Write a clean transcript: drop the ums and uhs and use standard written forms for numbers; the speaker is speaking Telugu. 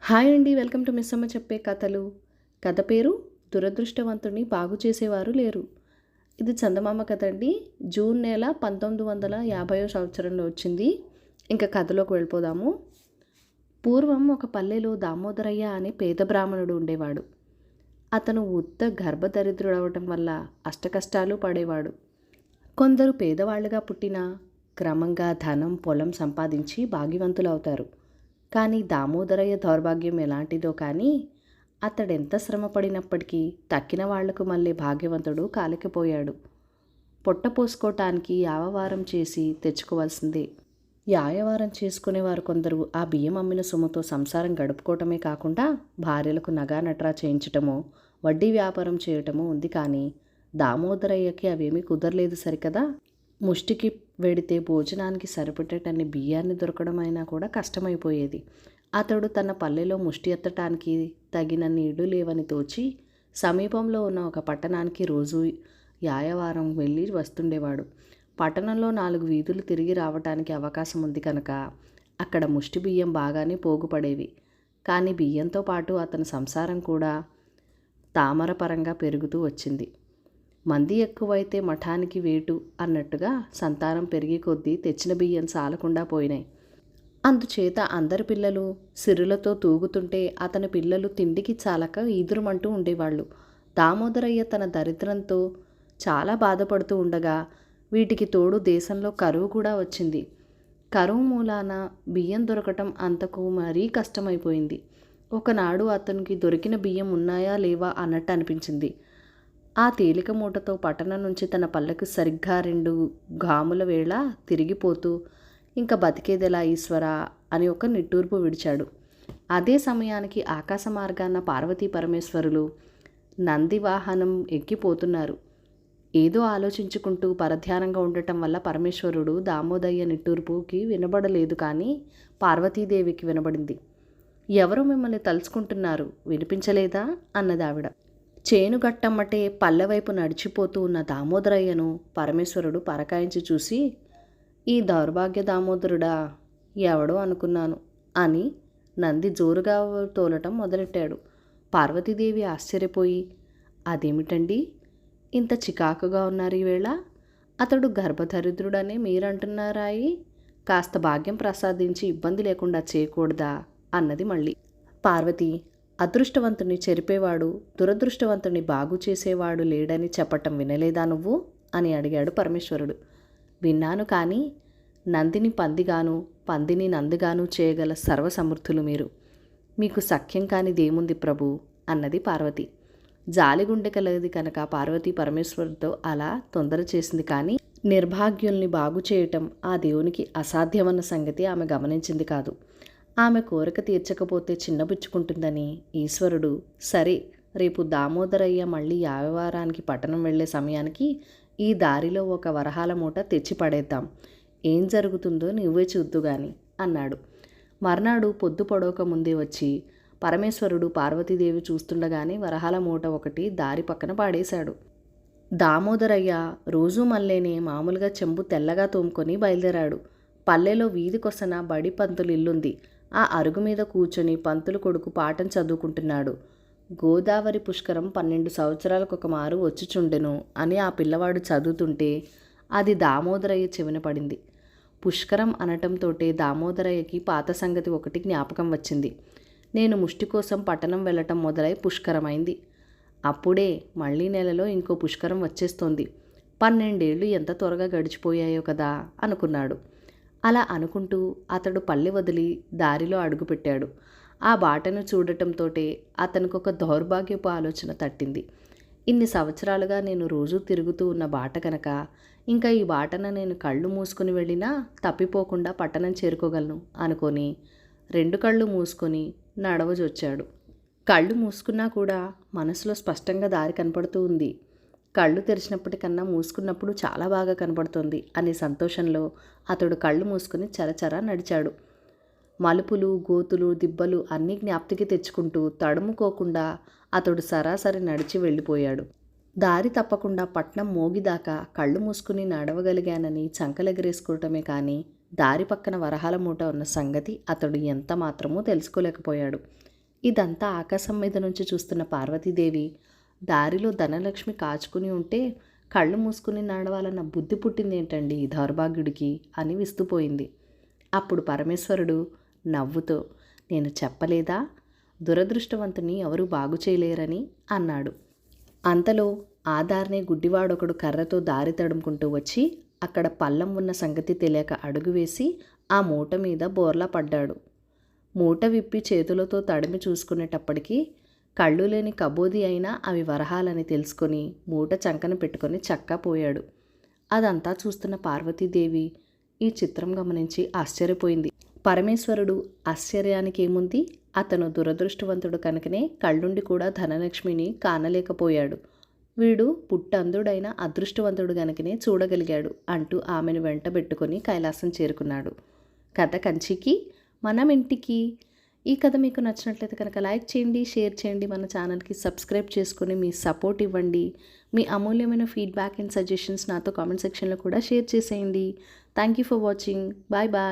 హాయ్ అండి, వెల్కమ్ టు మిస్ అమ్మ చెప్పే కథలు. కథ పేరు దురదృష్టవంతుడిని బాగు చేసేవారు లేరు. ఇది చందమామ కథ అండి. జూన్ నెల 1950 సంవత్సరంలో వచ్చింది. ఇంకా కథలోకి వెళ్ళిపోదాము. పూర్వం ఒక పల్లెలో దామోదరయ్య అనే పేద బ్రాహ్మణుడు ఉండేవాడు. అతను గర్భదరిద్రుడు అవటం వల్ల అష్టకష్టాలు పడేవాడు. కొందరు పేదవాళ్ళుగా పుట్టినా క్రమంగా ధనం పొలం సంపాదించి భాగ్యవంతులవుతారు. కానీ దామోదరయ్య దౌర్భాగ్యం ఎలాంటిదో కానీ అతడెంత శ్రమ పడినప్పటికీ తక్కిన వాళ్లకు మళ్ళీ భాగ్యవంతుడు కాలేకపోయాడు. పొట్ట పోసుకోవటానికి యావవారం చేసి తెచ్చుకోవాల్సిందే. యాయవారం చేసుకునేవారు కొందరు ఆ బియ్యం అమ్మిన సొమ్ముతో సంసారం గడుపుకోవటమే కాకుండా భార్యలకు నగా నట్రా చేయించటమో వడ్డీ వ్యాపారం చేయటమో ఉంది. కానీ దామోదరయ్యకి అవేమీ కుదరలేదు సరికదా. ముష్టికి వెడితే భోజనానికి సరిపడేటన్ని బియ్యాన్ని దొరకడం అయినా కూడా కష్టమైపోయేది. అతడు తన పల్లెలో ముష్టి ఎత్తటానికి తగిన నీళ్లు లేవని తోచి సమీపంలో ఉన్న ఒక పట్టణానికి రోజు యాయవారం వెళ్ళి వస్తుండేవాడు. పట్టణంలో 4 వీధులు తిరిగి రావటానికి అవకాశం ఉంది కనుక అక్కడ ముష్టి బియ్యం బాగానే పోగుపడేవి. కానీ బియ్యంతో పాటు అతని సంసారం కూడా తామరపరంగా పెరుగుతూ వచ్చింది. మంది ఎక్కువైతే మఠానికి వేటు అన్నట్టుగా సంతానం పెరిగి కొద్దీ తెచ్చిన బియ్యం చాలకుండా పోయినాయి. అందుచేత అందరి పిల్లలు సిరులతో తూగుతుంటే అతని పిల్లలు తిండికి చాలక ఈదురుమంటూ ఉండేవాళ్ళు. దామోదరయ్య తన దరిద్రంతో చాలా బాధపడుతూ ఉండగా వీటికి తోడు దేశంలో కరువు కూడా వచ్చింది. కరువు మూలాన బియ్యం దొరకటం అంతకు మరీ కష్టమైపోయింది. ఒకనాడు అతనికి దొరికిన బియ్యం ఉన్నాయా లేవా అన్నట్టు అనిపించింది. ఆ తేలిక మూటతో పట్టణం నుంచి తన పల్లెకు సరిగ్గా 2 గాముల వేళ తిరిగిపోతూ ఇంకా బతికేదెలా ఈశ్వరా అని ఒక నిట్టూర్పు విడిచాడు. అదే సమయానికి ఆకాశ మార్గాన పార్వతీ పరమేశ్వరులు నంది వాహనం ఎక్కిపోతున్నారు. ఏదో ఆలోచించుకుంటూ పరధ్యానంగా ఉండటం వల్ల పరమేశ్వరుడు దామోదయ్య నిట్టూర్పుకి వినబడలేదు, కానీ పార్వతీదేవికి వినబడింది. ఎవరు మిమ్మల్ని తలుచుకుంటున్నారు, వినిపించలేదా అన్నదావిడ. చేనుగట్టమ్మటే పల్లెవైపు నడిచిపోతూ ఉన్న దామోదరయ్యను పరమేశ్వరుడు పరకాయించి చూసి, ఈ దౌర్భాగ్య దామోదరుడా, ఎవడో అనుకున్నాను అని నంది జోరుగా తోలటం మొదలెట్టాడు. పార్వతీదేవి ఆశ్చర్యపోయి, అదేమిటండి ఇంత చికాకుగా ఉన్నారు ఈవేళ? అతడు గర్భదరిద్రుడనే మీరంటున్నారాయి, కాస్త భాగ్యం ప్రసాదించి ఇబ్బంది లేకుండా చేయకూడదా అన్నది మళ్ళీ. పార్వతి, అదృష్టవంతుని చెరిపేవాడు దురదృష్టవంతుని బాగు చేసేవాడు లేడని చెప్పటం వినలేదా నువ్వు అని అడిగాడు పరమేశ్వరుడు. విన్నాను, కానీ నందిని పందిగాను పందిని నందిగాను చేయగల సర్వసమర్థులు మీరు. మీకు సఖ్యం కానిదేముంది ప్రభు అన్నది పార్వతి. జాలిగుండె కలది కనుక పార్వతి పరమేశ్వరుడితో అలా తొందర చేసింది. కానీ నిర్భాగ్యుల్ని బాగు చేయటం ఆ దేవునికి అసాధ్యమన్న సంగతి ఆమె గమనించింది కాదు. ఆమె కోరిక తీర్చకపోతే చిన్నబుచ్చుకుంటుందని ఈశ్వరుడు, సరే రేపు దామోదరయ్య మళ్ళీ యావవారానికి పట్టణం వెళ్లే సమయానికి ఈ దారిలో ఒక వరహాల మూట తెచ్చి పడేద్దాం, ఏం జరుగుతుందో నువ్వే చూద్దుగాని అన్నాడు. మర్నాడు పొద్దు పొడవక ముందే వచ్చి పరమేశ్వరుడు పార్వతీదేవి చూస్తుండగానే వరహాల మూట ఒకటి దారి పక్కన పాడేశాడు. దామోదరయ్య రోజూ మళ్ళేనే మామూలుగా చెంబు తెల్లగా తోముకొని బయలుదేరాడు. పల్లెలో వీధికొసన బడి పంతులు ఇల్లుంది. ఆ అరుగు మీద కూర్చొని పంతులు కొడుకు పాఠం చదువుకుంటున్నాడు. గోదావరి పుష్కరం 12 సంవత్సరాలకు మారు వచ్చుచుండెను అని ఆ పిల్లవాడు చదువుతుంటే అది దామోదరయ్య చెవిన పడింది. పుష్కరం అనటంతోటే దామోదరయ్యకి పాత సంగతి ఒకటి జ్ఞాపకం వచ్చింది. నేను ముష్టి కోసం పట్టణం వెళ్ళటం మొదలై పుష్కరమైంది. అప్పుడే మళ్ళీ నెలలో ఇంకో పుష్కరం వచ్చేస్తోంది. 12 ఏళ్ళు ఎంత త్వరగా గడిచిపోయాయో కదా అనుకున్నాడు. అలా అనుకుంటూ అతడు పల్లె వదిలి దారిలో అడుగుపెట్టాడు. ఆ బాటను చూడటంతోటే అతనికి ఒక దౌర్భాగ్యపు ఆలోచన తట్టింది. ఇన్ని సంవత్సరాలుగా నేను రోజూ తిరుగుతూ ఉన్న బాట కనుక ఇంకా ఈ బాటన నేను కళ్ళు మూసుకొని వెళ్ళినా తప్పిపోకుండా పట్టణం చేరుకోగలను అనుకొని 2 కళ్ళు మూసుకొని నడవజొచ్చాడు. కళ్ళు మూసుకున్నా కూడా మనసులో స్పష్టంగా దారి కనపడుతూ ఉంది. కళ్ళు తెరిచినప్పటికన్నా మూసుకున్నప్పుడు చాలా బాగా కనబడుతుంది అనే సంతోషంలో అతడు కళ్ళు మూసుకుని చరచరా నడిచాడు. మలుపులు గోతులు దిబ్బలు అన్నీ జ్ఞాప్తికి తెచ్చుకుంటూ తడుముకోకుండా అతడు సరాసరి నడిచి వెళ్ళిపోయాడు. దారి తప్పకుండా పట్నం మోగిదాకా కళ్ళు మూసుకుని నడవగలిగానని చంకలెగరేసుకోవటమే కానీ దారి పక్కన వరహాల మూట ఉన్న సంగతి అతడు ఎంత మాత్రమూ తెలుసుకోలేకపోయాడు. ఇదంతా ఆకాశం మీద నుంచి చూస్తున్న పార్వతీదేవి దారిలో ధనలక్ష్మి కాచుకుని ఉంటే కళ్ళు మూసుకుని నడవాలన్న బుద్ధి పుట్టిందేంటండి ఈ దౌర్భాగ్యుడికి అని విస్తుపోయింది. అప్పుడు పరమేశ్వరుడు నవ్వుతో, నేను చెప్పలేదా, దురదృష్టవంతుని ఎవరూ బాగు చేయలేరని అన్నాడు. అంతలో ఆ దారినే గుడ్డివాడొకడు కర్రతో దారి తడుముకుంటూ వచ్చి అక్కడ పళ్ళం ఉన్న సంగతి తెలియక అడుగు వేసి ఆ మూట మీద బోర్లా పడ్డాడు. మూట విప్పి చేతులతో తడిమి చూసుకునేటప్పటికీ కళ్ళు లేని కబోది అయినా అవి వరహాలని తెలుసుకొని మూట చంకన పెట్టుకొని చక్కా పోయాడు. అదంతా చూస్తున్న పార్వతీదేవి ఈ చిత్రం గమనించి ఆశ్చర్యపోయింది. పరమేశ్వరుడు ఆశ్చర్యానికి ఏముంది, అతను దురదృష్టవంతుడు కనుకనే కళ్ళుండి కూడా ధనలక్ష్మిని కానలేకపోయాడు. వీడు పుట్టందుడైన అదృష్టవంతుడు గనుకనే చూడగలిగాడు అంటూ ఆమెను వెంటబెట్టుకొని కైలాసం చేరుకున్నాడు. కథ కంచికి మనం ఇంటికి. ఈ కథ మీకు నచ్చినట్లయితే కనుక లైక్ చేయండి, షేర్ చేయండి, మన ఛానల్కి సబ్స్క్రైబ్ చేసుకొని మీ సపోర్ట్ ఇవ్వండి. మీ అమూల్యమైన ఫీడ్బ్యాక్ అండ్ సజెషన్స్ నాతో కామెంట్ సెక్షన్లో కూడా షేర్ చేసేయండి. Thank you for watching. Bye bye.